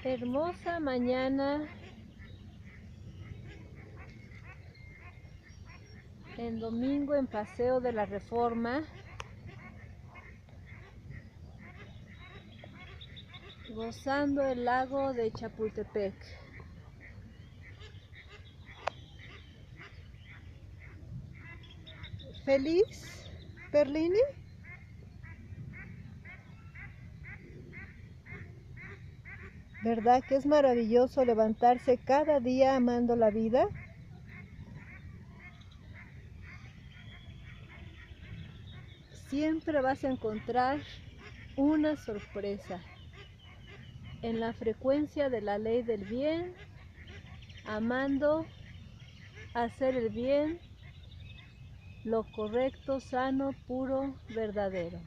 Hermosa mañana en domingo en Paseo de la Reforma, gozando el lago de Chapultepec. ¿Feliz, Perlini? ¿Verdad que es maravilloso levantarse cada día amando la vida? Siempre vas a encontrar una sorpresa en la frecuencia de la ley del bien, amando, hacer el bien, lo correcto, sano, puro, verdadero.